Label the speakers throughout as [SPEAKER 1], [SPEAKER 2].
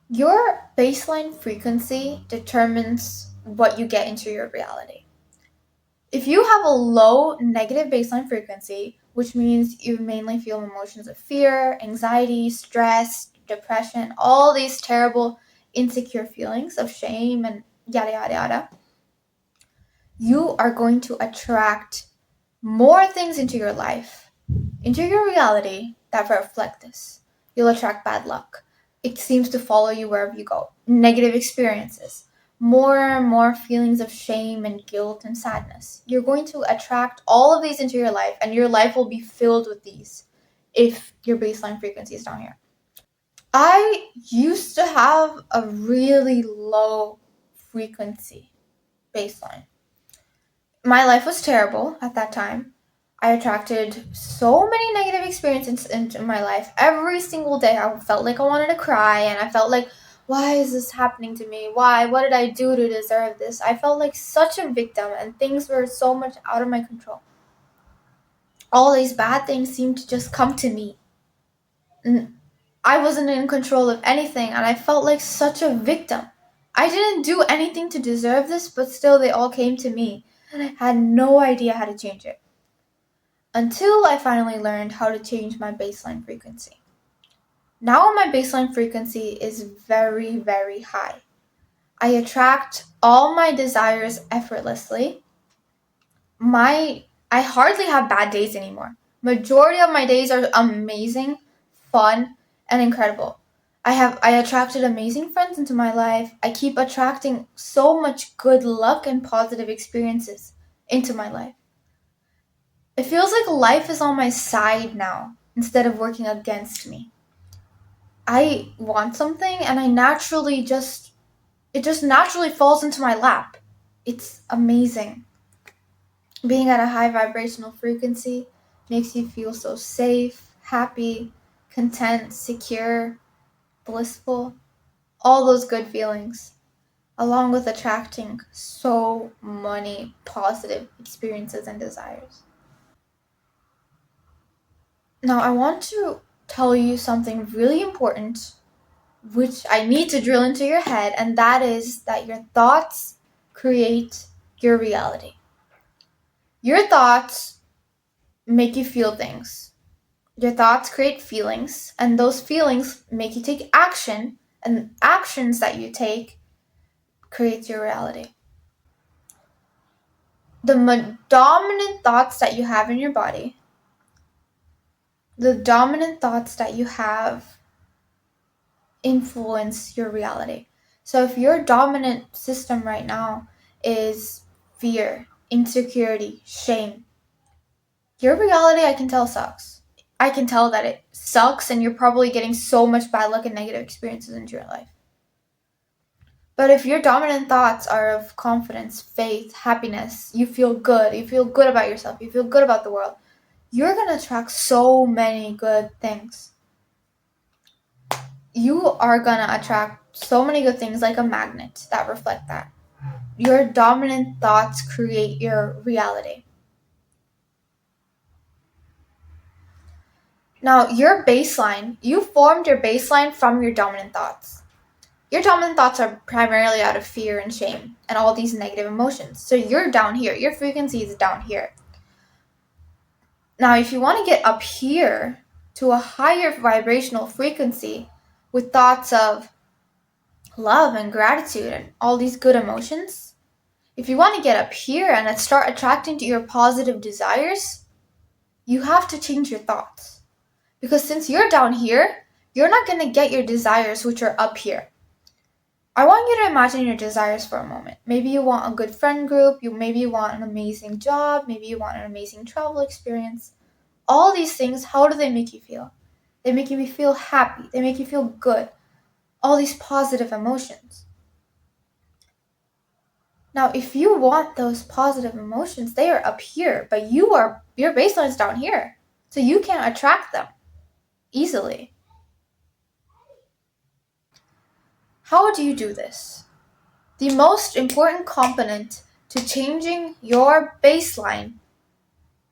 [SPEAKER 1] Your baseline frequency determines what you get into your reality. If you have a low negative baseline frequency, which means you mainly feel emotions of fear, anxiety, stress, depression, all these terrible, insecure feelings of shame and yada, yada, yada, you are going to attract more things into your life, into your reality that reflect this. You'll attract bad luck. It seems to follow you wherever you go. Negative experiences, more and more feelings of shame and guilt and sadness. You're going to attract all of these into your life, and your life will be filled with these if your baseline frequency is down here. I used to have a really low frequency baseline. My life was terrible at that time. I attracted so many negative experiences into my life. Every single day I felt like I wanted to cry, and I felt like, why is this happening to me? Why? What did I do to deserve this? I felt like such a victim, and things were so much out of my control. All these bad things seemed to just come to me. I wasn't in control of anything, and I felt like such a victim. I didn't do anything to deserve this, but still they all came to me, and I had no idea how to change it. Until I finally learned how to change my baseline frequency. Now my baseline frequency is very, very high. I attract all my desires effortlessly. I hardly have bad days anymore. Majority of my days are amazing, fun, and incredible. I attracted amazing friends into my life. I keep attracting so much good luck and positive experiences into my life. It feels like life is on my side now instead of working against me. I want something, and it just naturally falls into my lap. It's amazing. Being at a high vibrational frequency makes you feel so safe, happy, content, secure, blissful, all those good feelings, along with attracting so many positive experiences and desires. Now, I want to tell you something really important, which I need to drill into your head, and that is that your thoughts create your reality. Your thoughts make you feel things. Your thoughts create feelings, and those feelings make you take action, and actions that you take creates your reality. The dominant thoughts that you have in your body, the dominant thoughts that you have influence your reality. So if your dominant system right now is fear, insecurity, shame, your reality, I can tell, sucks. I can tell that it sucks, and you're probably getting so much bad luck and negative experiences into your life. But if your dominant thoughts are of confidence, faith, happiness, you feel good about yourself, you feel good about the world, you're going to attract so many good things. You are going to attract so many good things like a magnet that reflect that. Your dominant thoughts create your reality. Now, your baseline, you formed your baseline from your dominant thoughts. Your dominant thoughts are primarily out of fear and shame and all these negative emotions. So you're down here. Your frequency is down here. Now, if you want to get up here to a higher vibrational frequency with thoughts of love and gratitude and all these good emotions, if you want to get up here and start attracting to your positive desires, you have to change your thoughts. Because since you're down here, you're not going to get your desires, which are up here. I want you to imagine your desires for a moment. Maybe you want a good friend group, maybe you want an amazing job, maybe you want an amazing travel experience. All these things, how do they make you feel? They make you feel happy. They make you feel good. All these positive emotions. Now, if you want those positive emotions, they are up here, but your baseline is down here. So you can't attract them easily. How do you do this? The most important component to changing your baseline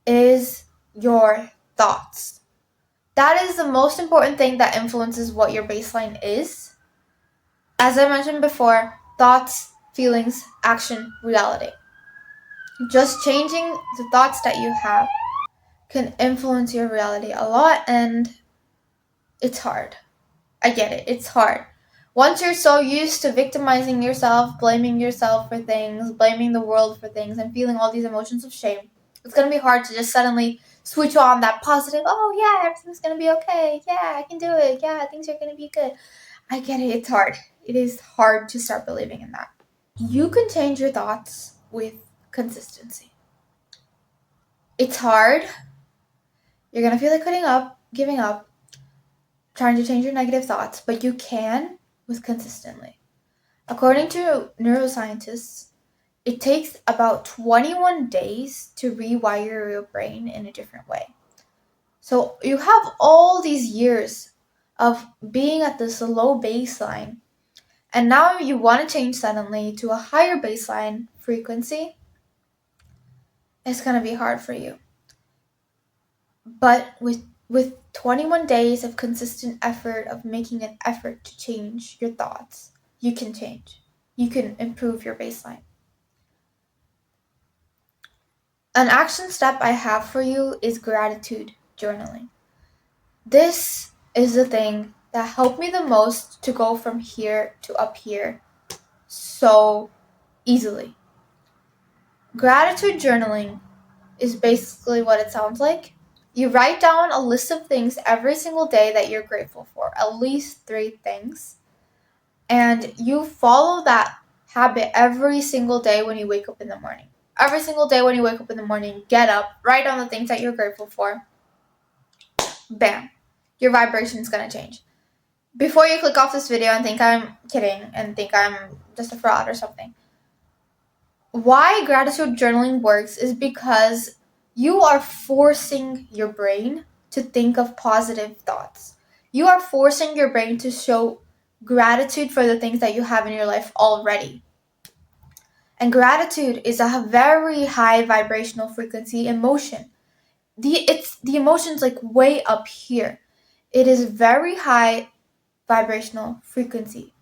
[SPEAKER 1] is your thoughts. That is the most important thing that influences what your baseline is. As I mentioned before, thoughts, feelings, action, reality. Just changing the thoughts that you have can influence your reality a lot, and it's hard. I get it. It's hard. Once you're so used to victimizing yourself, blaming yourself for things, blaming the world for things, and feeling all these emotions of shame, it's going to be hard to just suddenly switch on that positive, oh yeah, everything's going to be okay. Yeah, I can do it. Yeah, things are going to be good. I get it. It's hard. It is hard to start believing in that. You can change your thoughts with consistency. It's hard. You're going to feel like giving up, trying to change your negative thoughts, but you can with consistently. According to neuroscientists, it takes about 21 days to rewire your brain in a different way. So you have all these years of being at this low baseline, and now you want to change suddenly to a higher baseline frequency. It's going to be hard for you. But with 21 days of consistent effort, of making an effort to change your thoughts, you can change. You can improve your baseline. An action step I have for you is gratitude journaling. This is the thing that helped me the most to go from here to up here so easily. Gratitude journaling is basically what it sounds like. You write down a list of things every single day that you're grateful for, at least 3 things. And you follow that habit every single day when you wake up in the morning. Every single day when you wake up in the morning, get up, write down the things that you're grateful for. Bam. Your vibration is going to change. Before you click off this video and think I'm kidding and think I'm just a fraud or something, why gratitude journaling works is because you are forcing your brain to think of positive thoughts. You are forcing your brain to show gratitude for the things that you have in your life already. And gratitude is a very high vibrational frequency emotion. The emotion's like way up here. It is very high vibrational frequency.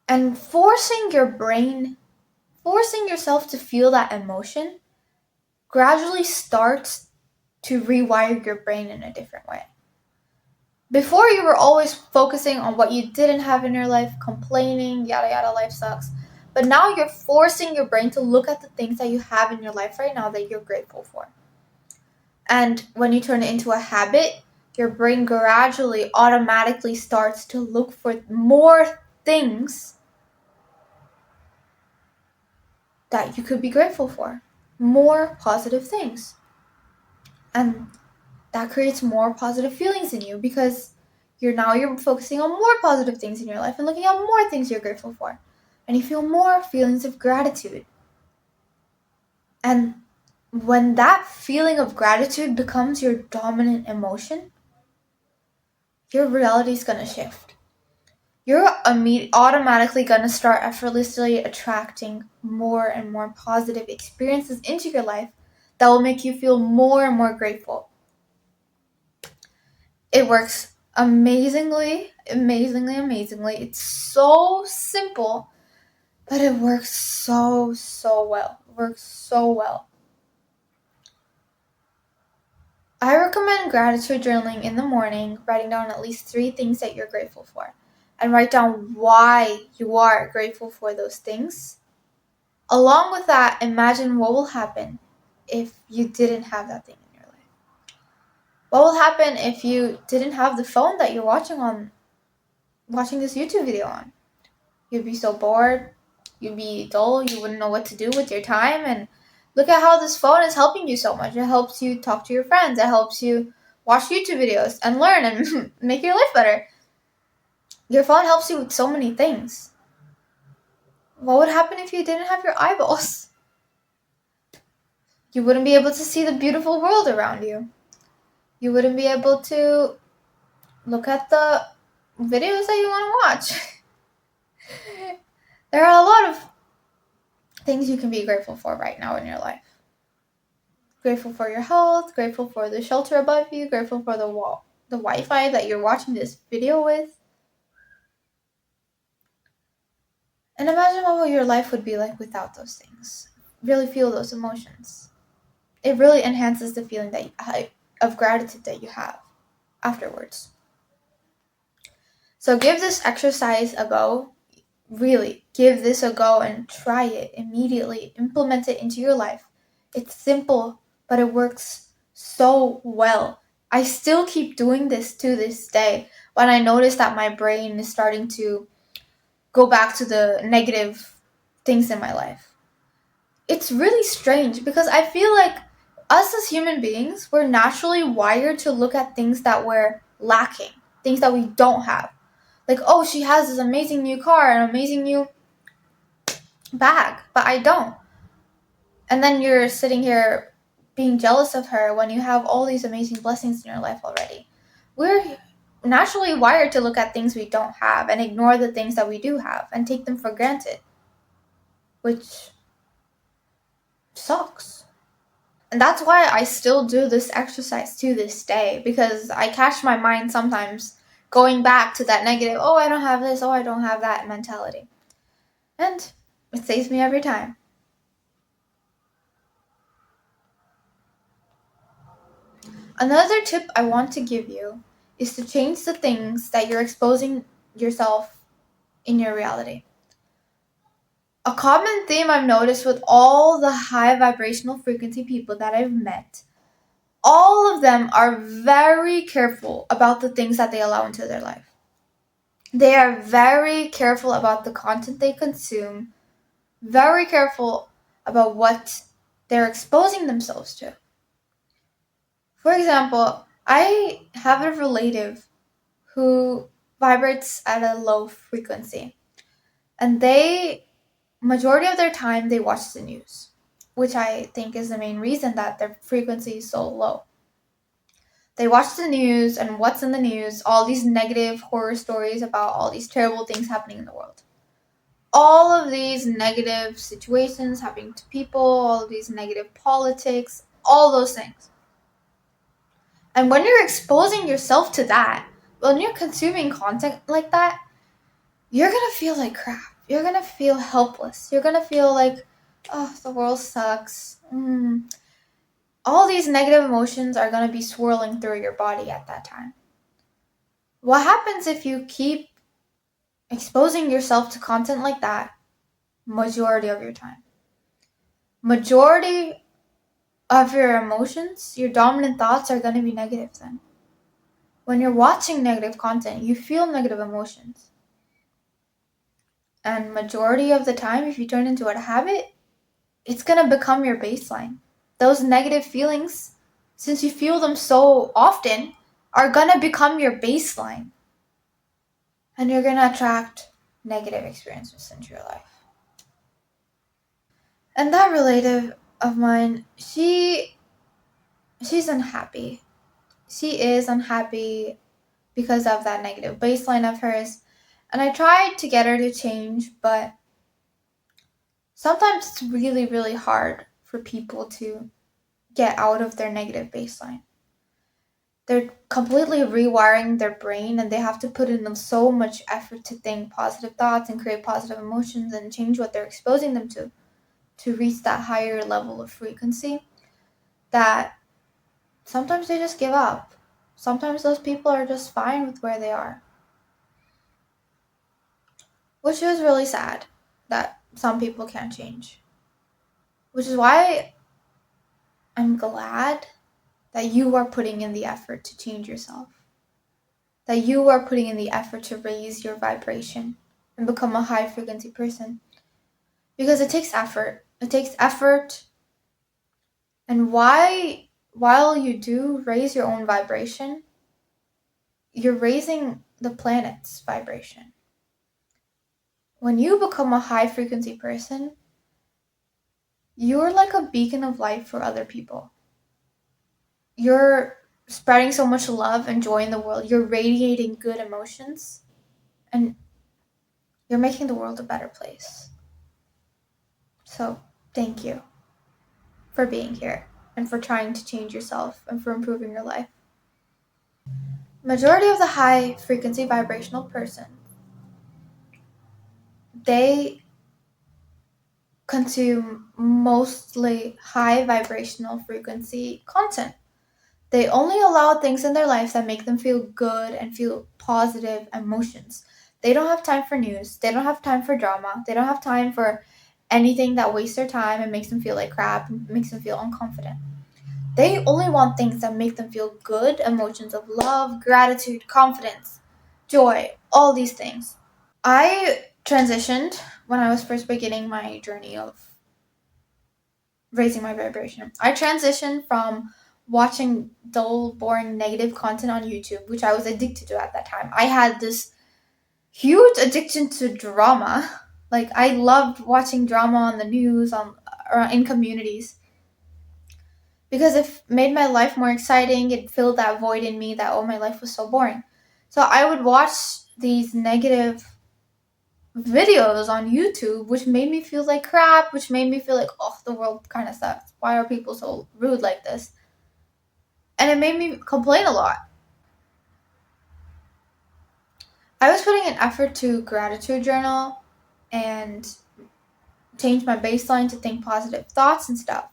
[SPEAKER 1] And forcing yourself to feel that emotion gradually starts to rewire your brain in a different way. Before, you were always focusing on what you didn't have in your life, complaining, yada yada, life sucks. But now you're forcing your brain to look at the things that you have in your life right now that you're grateful for. And when you turn it into a habit, your brain gradually, automatically starts to look for more things that you could be grateful for. More positive things. And that creates more positive feelings in you because you're focusing on more positive things in your life and looking at more things you're grateful for. And you feel more feelings of gratitude. And when that feeling of gratitude becomes your dominant emotion, your reality is going to shift. You're automatically going to start effortlessly attracting more and more positive experiences into your life that will make you feel more and more grateful. It works amazingly. It's so simple, but it works so well. It works so well. I recommend gratitude journaling in the morning, writing down at least 3 things that you're grateful for. And write down why you are grateful for those things. Along with that, imagine what will happen if you didn't have that thing in your life. What will happen if you didn't have the phone that you're watching this YouTube video on? You'd be so bored, you'd be dull, you wouldn't know what to do with your time. And look at how this phone is helping you so much. It helps you talk to your friends, it helps you watch YouTube videos and learn and make your life better. Your phone helps you with so many things. What would happen if you didn't have your eyeballs? You wouldn't be able to see the beautiful world around you. You wouldn't be able to look at the videos that you want to watch. There are a lot of things you can be grateful for right now in your life. Grateful for your health, grateful for the shelter above you, grateful for the the Wi-Fi that you're watching this video with. And imagine what your life would be like without those things. Really feel those emotions. It really enhances the feeling of gratitude that you have afterwards. So give this exercise a go. Really, give this a go and try it immediately. Implement it into your life. It's simple, but it works so well. I still keep doing this to this day when I notice that my brain is starting to go back to the negative things in my life. It's really strange because I feel like us as human beings, we're naturally wired to look at things that we're lacking, things that we don't have. Like, oh, she has this amazing new car, an amazing new bag, but I don't. And then you're sitting here being jealous of her when you have all these amazing blessings in your life already. We're naturally wired to look at things we don't have and ignore the things that we do have and take them for granted, which sucks. And that's why I still do this exercise to this day, because I catch my mind sometimes going back to that negative, oh, I don't have this, oh, I don't have that mentality. And it saves me every time. Another tip I want to give you is to change the things that you're exposing yourself in your reality. A common theme I've noticed with all the high vibrational frequency people that I've met, all of them are very careful about the things that they allow into their life. They are very careful about the content they consume, very careful about what they're exposing themselves to. For example, I have a relative who vibrates at a low frequency, and majority of their time, they watch the news, which I think is the main reason that their frequency is so low. They watch the news, and what's in the news? All these negative horror stories about all these terrible things happening in the world. All of these negative situations happening to people, all of these negative politics, all those things. And when you're exposing yourself to that, when you're consuming content like that, you're going to feel like crap. You're going to feel helpless. You're going to feel like, oh, the world sucks. All these negative emotions are going to be swirling through your body at that time. What happens if you keep exposing yourself to content like that majority of your time? Majority of your emotions, your dominant thoughts are going to be negative then. When you're watching negative content, you feel negative emotions. And majority of the time, if you turn into a habit, it's going to become your baseline. Those negative feelings, since you feel them so often, are going to become your baseline. And you're going to attract negative experiences into your life. And that relative of mine, she's unhappy. She is unhappy because of that negative baseline of hers. And I tried to get her to change, but sometimes it's really, really hard for people to get out of their negative baseline. They're completely rewiring their brain, and they have to put in so much effort to think positive thoughts and create positive emotions and change what they're exposing them to reach that higher level of frequency, that sometimes they just give up. Sometimes those people are just fine with where they are. Which is really sad that some people can't change. Which is why I'm glad that you are putting in the effort to change yourself. That you are putting in the effort to raise your vibration and become a high frequency person. Because it takes effort. It takes effort. And while you do raise your own vibration, you're raising the planet's vibration. When you become a high frequency person, you're like a beacon of light for other people. You're spreading so much love and joy in the world. You're radiating good emotions, and you're making the world a better place. So, thank you for being here and for trying to change yourself and for improving your life. Majority of the high frequency vibrational person, they consume mostly high vibrational frequency content. They only allow things in their life that make them feel good and feel positive emotions. They don't have time for news. They don't have time for drama. They don't have time for anything that wastes their time and makes them feel like crap and makes them feel unconfident. They only want things that make them feel good, emotions of love, gratitude, confidence, joy, all these things. I transitioned when I was first beginning my journey of raising my vibration. I transitioned from watching dull, boring, negative content on YouTube, which I was addicted to at that time. I had this huge addiction to drama. Like I loved watching drama on the news, or in communities, because it made my life more exciting. It filled that void in me that my life was so boring. So I would watch these negative videos on YouTube, which made me feel like crap, which made me feel like, oh, the world kind of sucks. Why are people so rude like this? And it made me complain a lot. I was putting an effort to gratitude journal and change my baseline to think positive thoughts and stuff.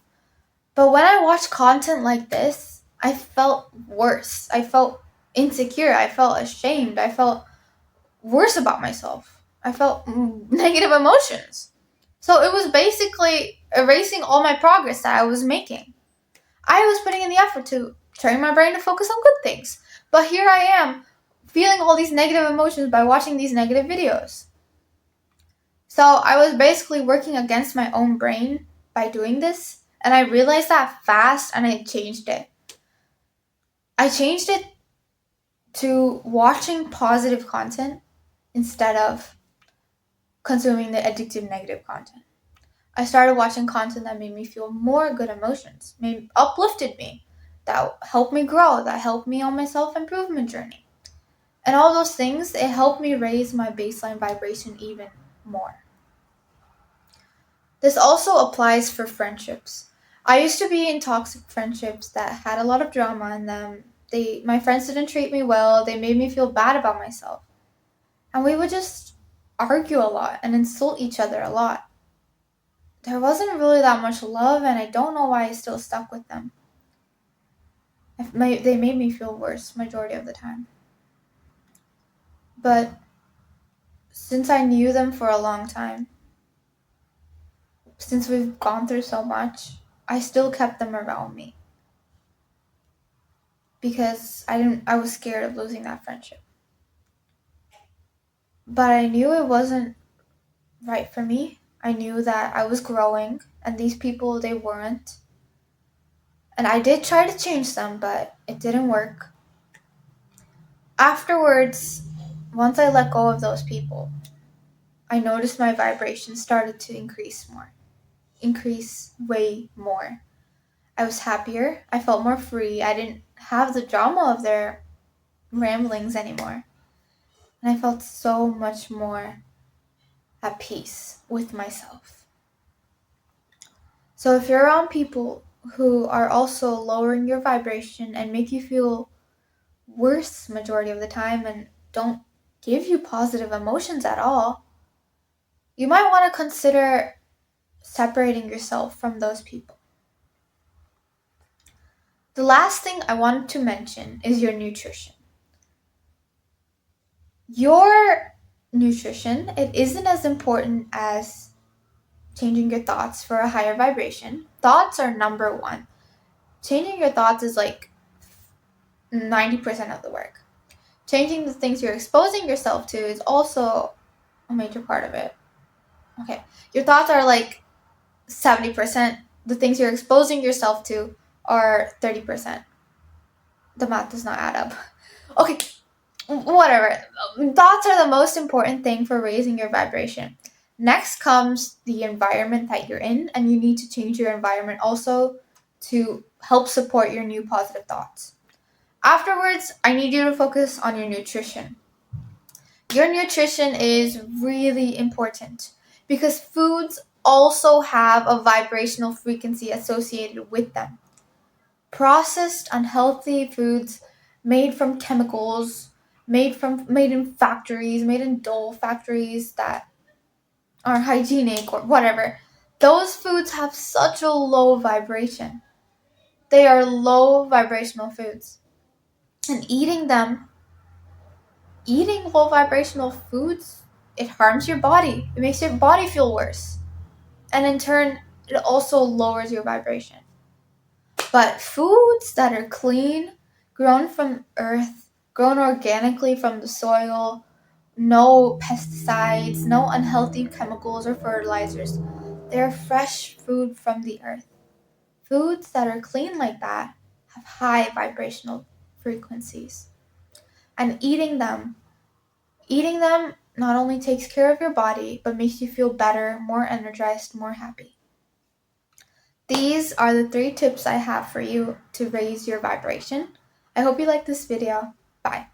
[SPEAKER 1] But when I watched content like this, I felt worse. I felt insecure. I felt ashamed. I felt worse about myself. I felt negative emotions. So it was basically erasing all my progress that I was making. I was putting in the effort to train my brain to focus on good things. But here I am, feeling all these negative emotions by watching these negative videos. So I was basically working against my own brain by doing this. And I realized that fast and I changed it. I changed it to watching positive content instead of consuming the addictive negative content. I started watching content that made me feel more good emotions, uplifted me, that helped me grow, that helped me on my self-improvement journey. And all those things, it helped me raise my baseline vibration even more. This also applies for friendships. I used to be in toxic friendships that had a lot of drama in them. My friends didn't treat me well. They made me feel bad about myself. And we would just argue a lot and insult each other a lot. There wasn't really that much love, and I don't know why I still stuck with them. They made me feel worse majority of the time. But since I knew them for a long time, since we've gone through so much, I still kept them around me. Because I was scared of losing that friendship. But I knew it wasn't right for me. I knew that I was growing, and these people, they weren't. And I did try to change them, but it didn't work. Afterwards, once I let go of those people, I noticed my vibration started to increase way more. I was happier. I felt more free. I didn't have the drama of their ramblings anymore. And I felt so much more at peace with myself. So if you're around people who are also lowering your vibration and make you feel worse majority of the time and don't give you positive emotions at all, you might want to consider separating yourself from those people. The last thing I wanted to mention is your nutrition. Your nutrition, it isn't as important as changing your thoughts for a higher vibration. Thoughts are number one. Changing your thoughts is like 90% of the work. Changing the things you're exposing yourself to is also a major part of it. Okay, your thoughts are like 70%. The things you're exposing yourself to are 30%. The math does not add up. Okay, whatever. Thoughts are the most important thing for raising your vibration. Next comes the environment that you're in, and you need to change your environment also to help support your new positive thoughts. Afterwards, I need you to focus on your nutrition. Your nutrition is really important because foods also have a vibrational frequency associated with them. Processed, unhealthy foods made from chemicals, made in factories, made in dull factories that aren't hygienic or whatever. Those foods have such a low vibration. They are low vibrational foods. And eating low vibrational foods, it harms your body. It makes your body feel worse. And in turn, it also lowers your vibration. But foods that are clean, grown from earth, grown organically from the soil, no pesticides, no unhealthy chemicals or fertilizers. They're fresh food from the earth. Foods that are clean like that have high vibrational frequencies. And eating them not only takes care of your body, but makes you feel better, more energized, more happy. These are the 3 tips I have for you to raise your vibration. I hope you like this video. Bye.